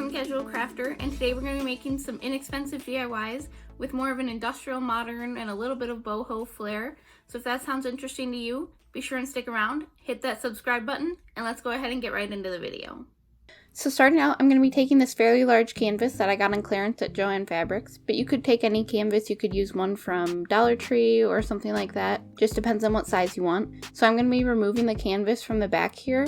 Fun Casual Crafter, and today we're going to be making some inexpensive DIYs with more of an industrial, modern, and a little bit of boho flair. So if that sounds interesting to you, be sure and stick around, hit that subscribe button, and let's go ahead and get right into the video. So starting out, I'm going to be taking this fairly large canvas that I got on clearance at Joann Fabrics, but you could take any canvas. You could use one from Dollar Tree or something like that. Just depends on what size you want. So I'm going to be removing the canvas from the back here.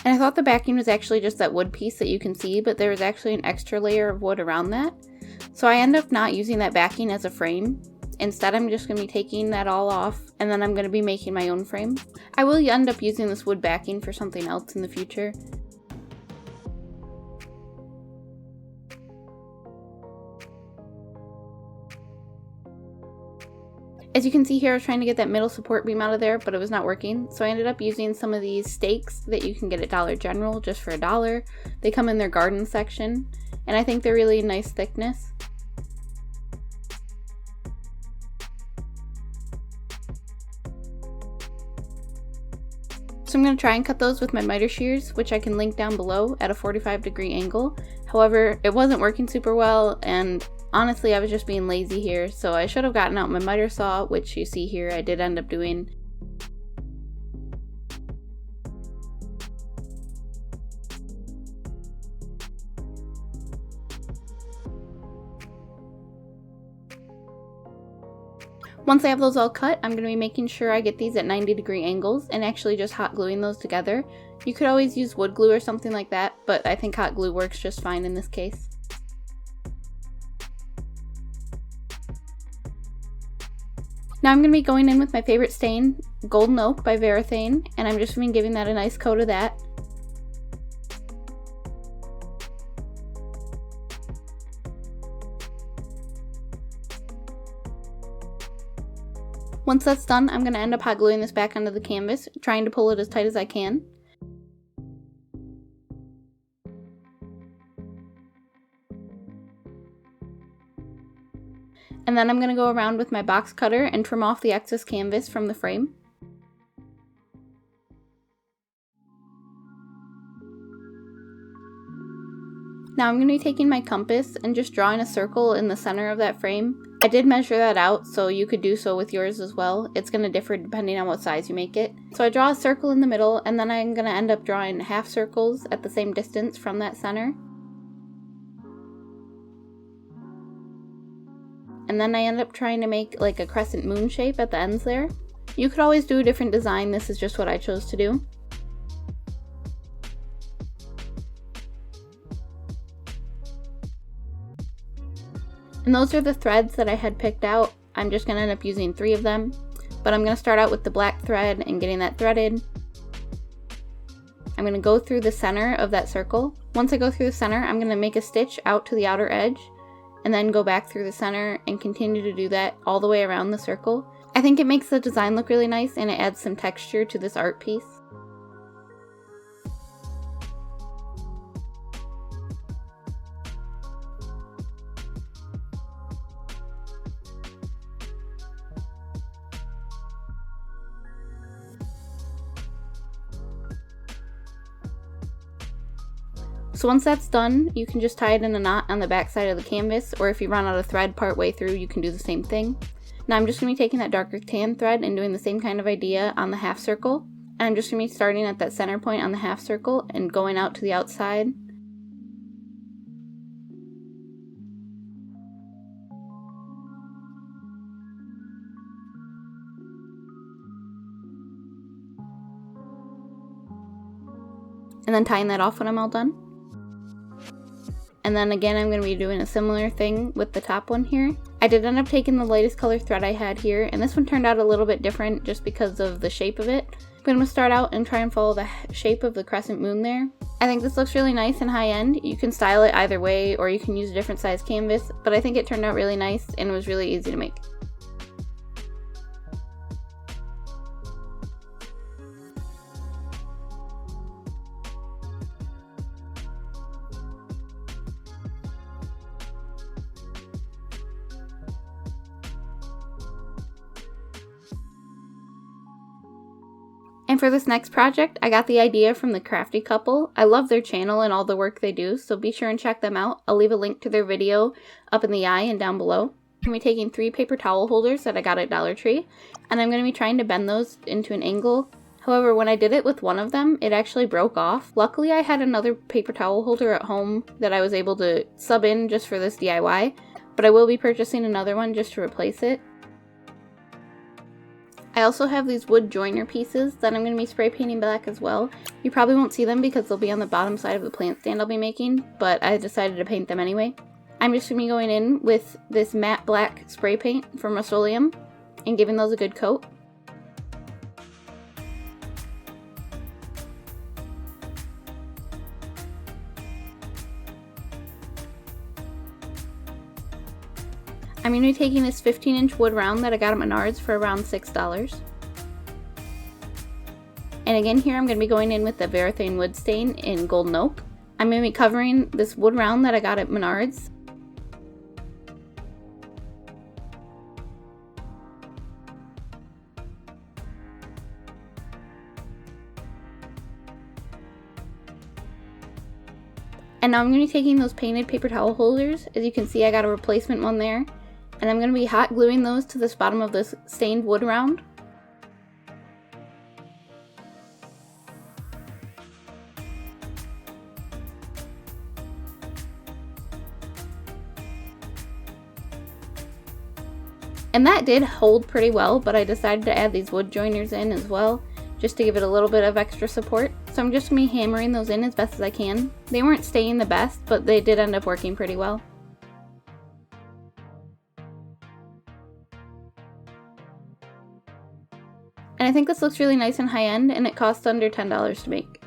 And I thought the backing was actually just that wood piece that you can see, but there was actually an extra layer of wood around that. So I end up not using that backing as a frame. Instead, I'm just going to be taking that all off, and then I'm going to be making my own frame. I will end up using this wood backing for something else in the future. As you can see here, I was trying to get that middle support beam out of there, but it was not working. So I ended up using some of these stakes that you can get at Dollar General just for $1. They come in their garden section, and I think they're really nice thickness. So I'm going to try and cut those with my miter shears, which I can link down below at a 45-degree angle. However, it wasn't working super well, and honestly, I was just being lazy here, so I should have gotten out my miter saw, which you see here I did end up doing. Once I have those all cut, I'm going to be making sure I get these at 90-degree angles and actually just hot gluing those together. You could always use wood glue or something like that, but I think hot glue works just fine in this case. Now I'm going to be going in with my favorite stain, Golden Oak by Varathane, and I'm just going to be giving that a nice coat of that. Once that's done, I'm going to end up hot gluing this back onto the canvas, trying to pull it as tight as I can. And then I'm going to go around with my box cutter and trim off the excess canvas from the frame. Now I'm going to be taking my compass and just drawing a circle in the center of that frame. I did measure that out, so you could do so with yours as well. It's going to differ depending on what size you make it. So I draw a circle in the middle, and then I'm going to end up drawing half circles at the same distance from that center. And then I end up trying to make like a crescent moon shape at the ends there. You could always do a different design. This is just what I chose to do. And those are the threads that I had picked out. I'm just going to end up using 3 of them. But I'm going to start out with the black thread and getting that threaded. I'm going to go through the center of that circle. Once I go through the center, I'm going to make a stitch out to the outer edge. And then go back through the center and continue to do that all the way around the circle. I think it makes the design look really nice and it adds some texture to this art piece. So once that's done, you can just tie it in a knot on the back side of the canvas, or if you run out of thread part way through, you can do the same thing. Now I'm just going to be taking that darker tan thread and doing the same kind of idea on the half circle. And I'm just going to be starting at that center point on the half circle and going out to the outside. And then tying that off when I'm all done. And then again, I'm going to be doing a similar thing with the top one here. I did end up taking the lightest color thread I had here, and this one turned out a little bit different just because of the shape of it. I'm going to start out and try and follow the shape of the crescent moon there. I think this looks really nice and high end. You can style it either way, or you can use a different size canvas, but I think it turned out really nice and it was really easy to make. And for this next project, I got the idea from the Crafty couple. I love their channel and all the work they do, so be sure and check them out. I'll leave a link to their video up in the eye and down below. I'm going to be taking 3 paper towel holders that I got at Dollar Tree, and I'm going to be trying to bend those into an angle. However, when I did it with one of them, it actually broke off. Luckily, I had another paper towel holder at home that I was able to sub in just for this DIY, but I will be purchasing another one just to replace it. I also have these wood joiner pieces that I'm going to be spray painting black as well. You probably won't see them because they'll be on the bottom side of the plant stand I'll be making, but I decided to paint them anyway. I'm just going to be going in with this matte black spray paint from Rust-Oleum and giving those a good coat. I'm going to be taking this 15-inch wood round that I got at Menards for around $6. And again here I'm going to be going in with the Varathane wood stain in Golden Oak. I'm going to be covering this wood round that I got at Menards. And now I'm going to be taking those painted paper towel holders. As you can see, I got a replacement one there. And I'm going to be hot gluing those to this bottom of this stained wood round. And that did hold pretty well, but I decided to add these wood joiners in as well, just to give it a little bit of extra support. So I'm just going to be hammering those in as best as I can. They weren't staying the best, but they did end up working pretty well. And I think this looks really nice and high-end, and it costs under $10 to make.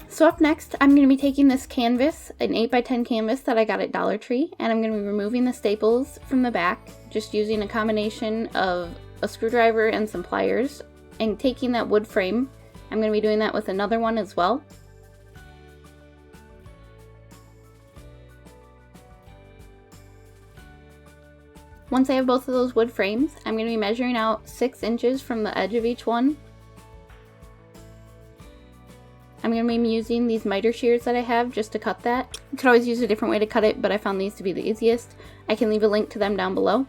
So up next, I'm going to be taking this canvas, an 8x10 canvas that I got at Dollar Tree, and I'm going to be removing the staples from the back, just using a combination of a screwdriver and some pliers, and taking that wood frame. I'm going to be doing that with another one as well. Once I have both of those wood frames, I'm going to be measuring out 6 inches from the edge of each one. I'm going to be using these miter shears that I have just to cut that. You could always use a different way to cut it, but I found these to be the easiest. I can leave a link to them down below.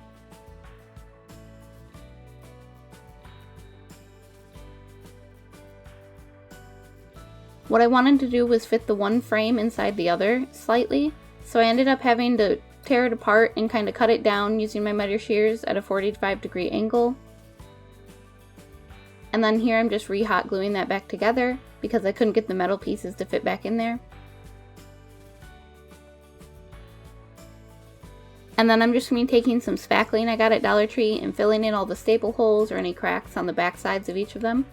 What I wanted to do was fit the one frame inside the other slightly, so I ended up having to tear it apart and kind of cut it down using my miter shears at a 45-degree angle. And then here I'm just re-hot gluing that back together because I couldn't get the metal pieces to fit back in there. And then I'm just going to be taking some spackling I got at Dollar Tree and filling in all the staple holes or any cracks on the back sides of each of them.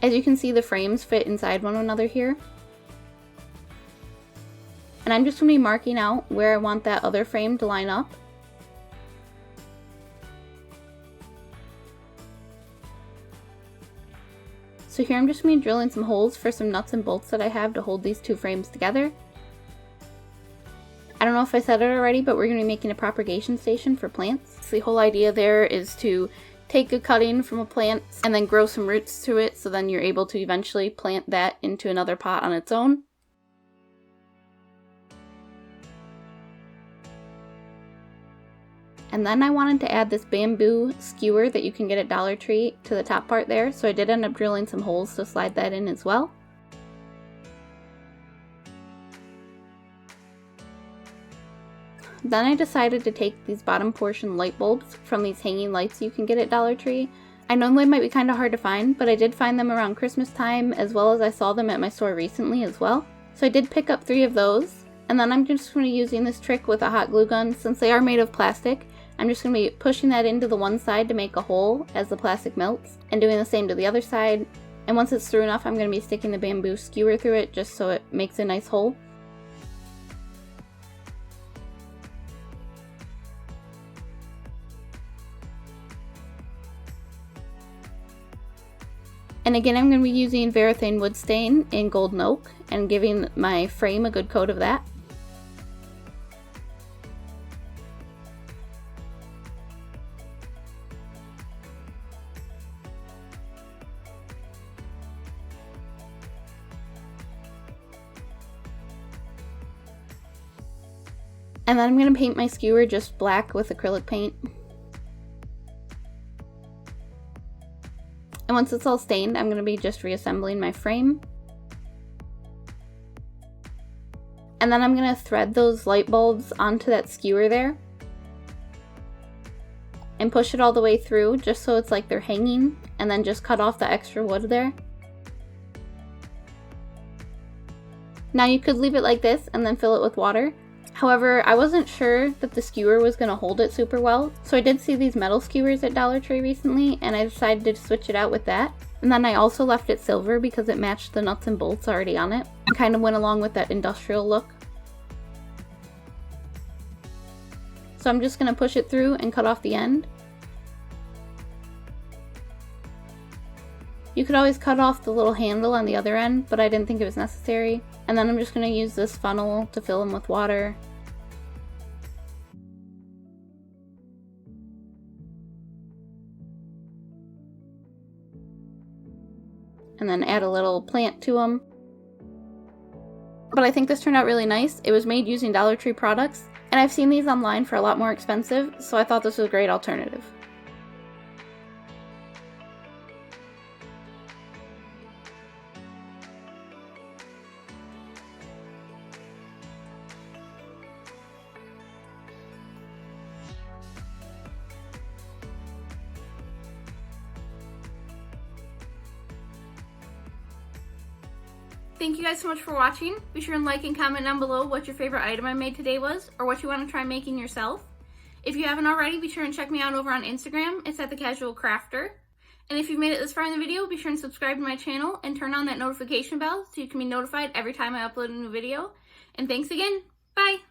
As you can see, the frames fit inside one another here. And I'm just going to be marking out where I want that other frame to line up. So here I'm just going to be drilling some holes for some nuts and bolts that I have to hold these two frames together. I don't know if I said it already, but we're going to be making a propagation station for plants. So the whole idea there is to take a cutting from a plant and then grow some roots to it, so then you're able to eventually plant that into another pot on its own. And then I wanted to add this bamboo skewer that you can get at Dollar Tree to the top part there, so I did end up drilling some holes to slide that in as well. Then I decided to take these bottom portion light bulbs from these hanging lights you can get at Dollar Tree. I know they might be kind of hard to find, but I did find them around Christmas time, as well as I saw them at my store recently as well. So I did pick up 3 of those, And then I'm just going to be using this trick with a hot glue gun. Since they are made of plastic, I'm just going to be pushing that into the one side to make a hole as the plastic melts, and doing the same to the other side. And once it's through enough, I'm going to be sticking the bamboo skewer through it just so it makes a nice hole. And again, I'm going to be using Varathane wood stain in golden oak and giving my frame a good coat of that. And then I'm going to paint my skewer just black with acrylic paint. And once it's all stained, I'm going to be just reassembling my frame. And then I'm going to thread those light bulbs onto that skewer there. And push it all the way through just so it's like they're hanging. And then just cut off the extra wood there. Now you could leave it like this and then fill it with water. However, I wasn't sure that the skewer was going to hold it super well, so I did see these metal skewers at Dollar Tree recently, and I decided to switch it out with that. And then I also left it silver because it matched the nuts and bolts already on it, and kind of went along with that industrial look. So I'm just going to push it through and cut off the end. You could always cut off the little handle on the other end, but I didn't think it was necessary. And then I'm just going to use this funnel to fill them with water. And then add a little plant to them. But I think this turned out really nice. It was made using Dollar Tree products, and I've seen these online for a lot more expensive, so I thought this was a great alternative. Thank you guys so much for watching. Be sure and like and comment down below what your favorite item I made today was, or what you want to try making yourself. If you haven't already, be sure and check me out over on Instagram. It's at The Casual Crafter. And if you've made it this far in the video, be sure and subscribe to my channel and turn on that notification bell so you can be notified every time I upload a new video. And thanks again. Bye!